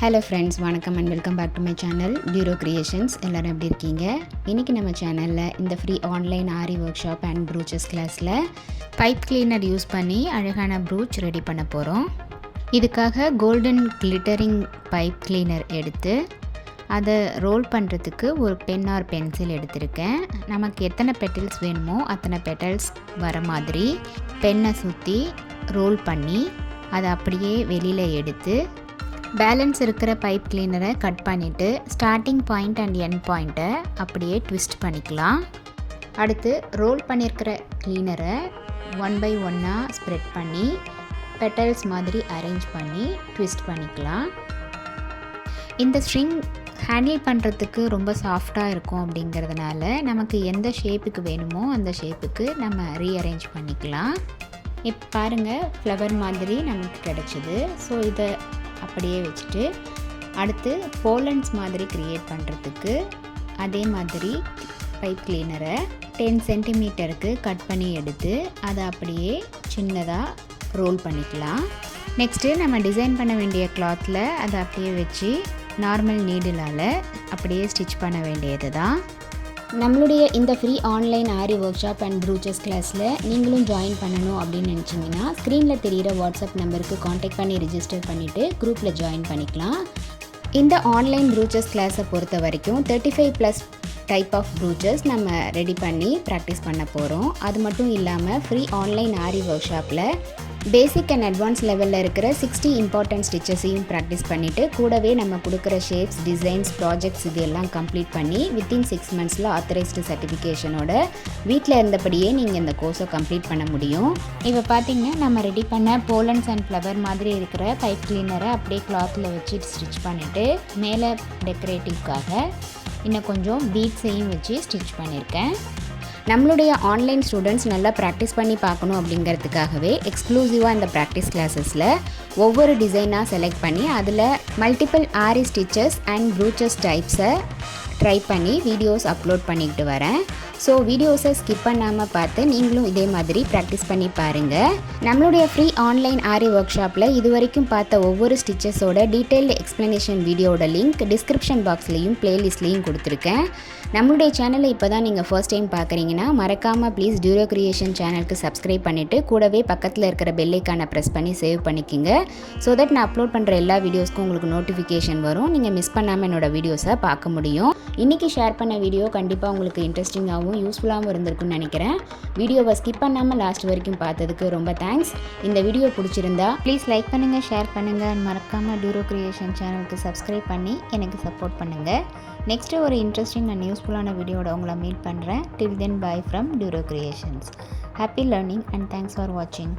Hello friends, வணக்கம் and welcome back to my channel Bureau Creations. எல்லாரும் எப்படி இருக்கீங்க? இன்னைக்கு நம்ம சேனல்ல இந்த free online aari workshop and Brooches கிளாஸ்ல பைப் கிளீனர் யூஸ் பண்ணி அழகான Brooch ரெடி பண்ண போறோம். இதுக்காக கோல்டன் கிளிட்டரிங் பைப் கிளீனர் எடுத்து அதை ரோல் பண்ணுறதுக்கு ஒரு பென் ஆர் பென்சில் எடுத்திருக்கேன். நமக்கு எத்தனை பெட்டல்ஸ் வேணுமோ அத்தனை பெட்டல்ஸ் வர மாதிரி பென்னை சுற்றி ரோல் பண்ணி அதை அப்படியே வெளியில் எடுத்து பேலன்ஸ் இருக்கிற பைப் கிளீனரை கட் பண்ணிவிட்டு ஸ்டார்டிங் பாயிண்ட் அண்ட் எண்ட் பாயிண்ட்டை அப்படியே ட்விஸ்ட் பண்ணிக்கலாம். அடுத்து ரோல் பண்ணியிருக்கிற கிளீனரை 1 by 1 ஸ்ப்ரெட் பண்ணி பெட்டல்ஸ் மாதிரி அரேஞ்ச் பண்ணி ட்விஸ்ட் பண்ணிக்கலாம். இந்த ஸ்ட்ரிங் ஹேண்டில் பண்ணுறதுக்கு ரொம்ப சாஃப்டாக இருக்கும் அப்படிங்கிறதுனால நமக்கு எந்த ஷேப்புக்கு வேணுமோ அந்த ஷேப்புக்கு நம்ம ரீஅரேஞ்ச் பண்ணிக்கலாம். இப்போ பாருங்கள், ஃப்ளவர் மாதிரி நமக்கு கிடச்சிது. ஸோ இதை அப்படியே வச்சுட்டு அடுத்து போலன்ஸ் மாதிரி க்ரியேட் பண்ணுறதுக்கு அதே மாதிரி பைப் கிளீனரை 10 சென்டிமீட்டருக்கு கட் பண்ணி எடுத்து அதை அப்படியே சின்னதாக ரோல் பண்ணிக்கலாம். நெக்ஸ்ட்டு நம்ம டிசைன் பண்ண வேண்டிய கிளாத்தில் அதை அப்படியே வச்சு நார்மல் நீடிலால் அப்படியே ஸ்டிச் பண்ண வேண்டியது தான். நம்மளுடைய இந்த free online aari work shop and Brooches கிளாஸில் நீங்களும் ஜாயின் பண்ணணும் அப்படின்னு நினச்சிங்கன்னா ஸ்க்ரீனில் தெரிகிற வாட்ஸ்அப் நம்பருக்கு காண்டாக்ட் பண்ணி ரிஜிஸ்டர் பண்ணிவிட்டு குரூப்பில் ஜாயின் பண்ணிக்கலாம். இந்த ஆன்லைன் Brooches கிளாஸை பொறுத்த வரைக்கும் 35+ டைப் ஆஃப் Brooches நம்ம ரெடி பண்ணி ப்ராக்டிஸ் பண்ண போகிறோம். அது மட்டும் இல்லாமல் ஃப்ரீ ஆன்லைன் ஆரி ஒர்க் ஷாப்பில் பேசிக் அண்ட் அட்வான்ஸ் லெவலில் இருக்கிற 60 இம்பார்ட்டன்ட் ஸ்டிச்சஸையும் ப்ராக்டிஸ் பண்ணிவிட்டு கூடவே நம்ம கொடுக்குற ஷேப்ஸ், டிசைன்ஸ், ப்ராஜெக்ட்ஸ் இது எல்லாம் கம்ப்ளீட் பண்ணி வித்தின் 6 monthஸில் ஆத்தரைஸ்டு சர்டிஃபிகேஷனோட வீட்டில் இருந்தபடியே நீங்கள் இந்த கோர்ஸை கம்ப்ளீட் பண்ண முடியும். இப்போ பார்த்தீங்கன்னா நம்ம ரெடி பண்ண போலன்ஸ் அண்ட் ஃப்ளவர் மாதிரி இருக்கிற பைப் கிளீனரை அப்படியே கிளாத்தில் வச்சு ஸ்டிச் பண்ணிவிட்டு மேலே டெக்கரேட்டிவ்க்காக இன்னும் கொஞ்சம் பீட்ஸையும் வச்சு ஸ்டிச் பண்ணியிருக்கேன். நம்மளுடைய ஆன்லைன் ஸ்டூடெண்ட்ஸ் நல்லா ப்ராக்டிஸ் பண்ணி பார்க்கணும் அப்படிங்கிறதுக்காகவே எக்ஸ்க்ளூசிவாக இந்த ப்ராக்டிஸ் கிளாஸஸில் ஒவ்வொரு டிசைனாக செலக்ட் பண்ணி அதில் multiple aari stitches and Brooches டைப்ஸை ட்ரை பண்ணி வீடியோஸ் அப்லோட் பண்ணிக்கிட்டு வரேன். ஸோ வீடியோஸை ஸ்கிப் பண்ணாமல் பார்த்து நீங்களும் இதே மாதிரி ப்ராக்டிஸ் பண்ணி பாருங்கள். நம்மளுடைய ஃப்ரீ ஆன்லைன் ஆரி ஒர்க் ஷாப்பில் இது வரைக்கும் பார்த்த ஒவ்வொரு ஸ்டிச்சஸோட டீட்டெயில்டு எக்ஸ்ப்ளனேஷன் வீடியோட லிங்க் டிஸ்கிரிப்ஷன் பாக்ஸ்லேயும் ப்ளேலிஸ்ட்லேயும் கொடுத்துருக்கேன். நம்மளுடைய சேனலை இப்போ தான் நீங்கள் ஃபர்ஸ்ட் டைம் பார்க்குறீங்கன்னா மறக்காமல் ப்ளீஸ் டியூரோ கிரியேஷன் சேனலுக்கு சப்ஸ்கிரைப் பண்ணிவிட்டு கூடவே பக்கத்தில் இருக்கிற பெல்லைக்கான ப்ரெஸ் பண்ணி சேவ் பண்ணிக்கோங்க. ஸோ தட் நான் அப்லோட் பண்ணுற எல்லா வீடியோஸ்க்கும் உங்களுக்கு நோட்டிஃபிகேஷன் வரும். நீங்கள் மிஸ் பண்ணாமல் என்னோடய வீடியோஸை பார்க்க முடியும். இன்றைக்கி ஷேர் பண்ண வீடியோ கண்டிப்பாக உங்களுக்கு இன்ட்ரெஸ்டிங்காகவும் யூஸ்ஃபுல்லாகவும் இருந்திருக்குன்னு நினைக்கிறேன். வீடியோவை ஸ்கிப் பண்ணாமல் லாஸ்ட் வரைக்கும் பார்த்ததுக்கு ரொம்ப தேங்க்ஸ். இந்த வீடியோ பிடிச்சிருந்தா ப்ளீஸ் லைக் பண்ணுங்கள், ஷேர் பண்ணுங்கள், மறக்காமல் டியூரோ கிரியேஷன் சேனலுக்கு சப்ஸ்கிரைப் பண்ணி எனக்கு சப்போர்ட் பண்ணுங்கள். நெக்ஸ்ட்டு ஒரு இன்ட்ரெஸ்டிங் அண்ட் யூஸ்ஃபுல்லான வீடியோட உங்களை மீட் பண்ணுறேன். Till then bye from Duro creations. Happy learning and thanks for வாட்சிங்.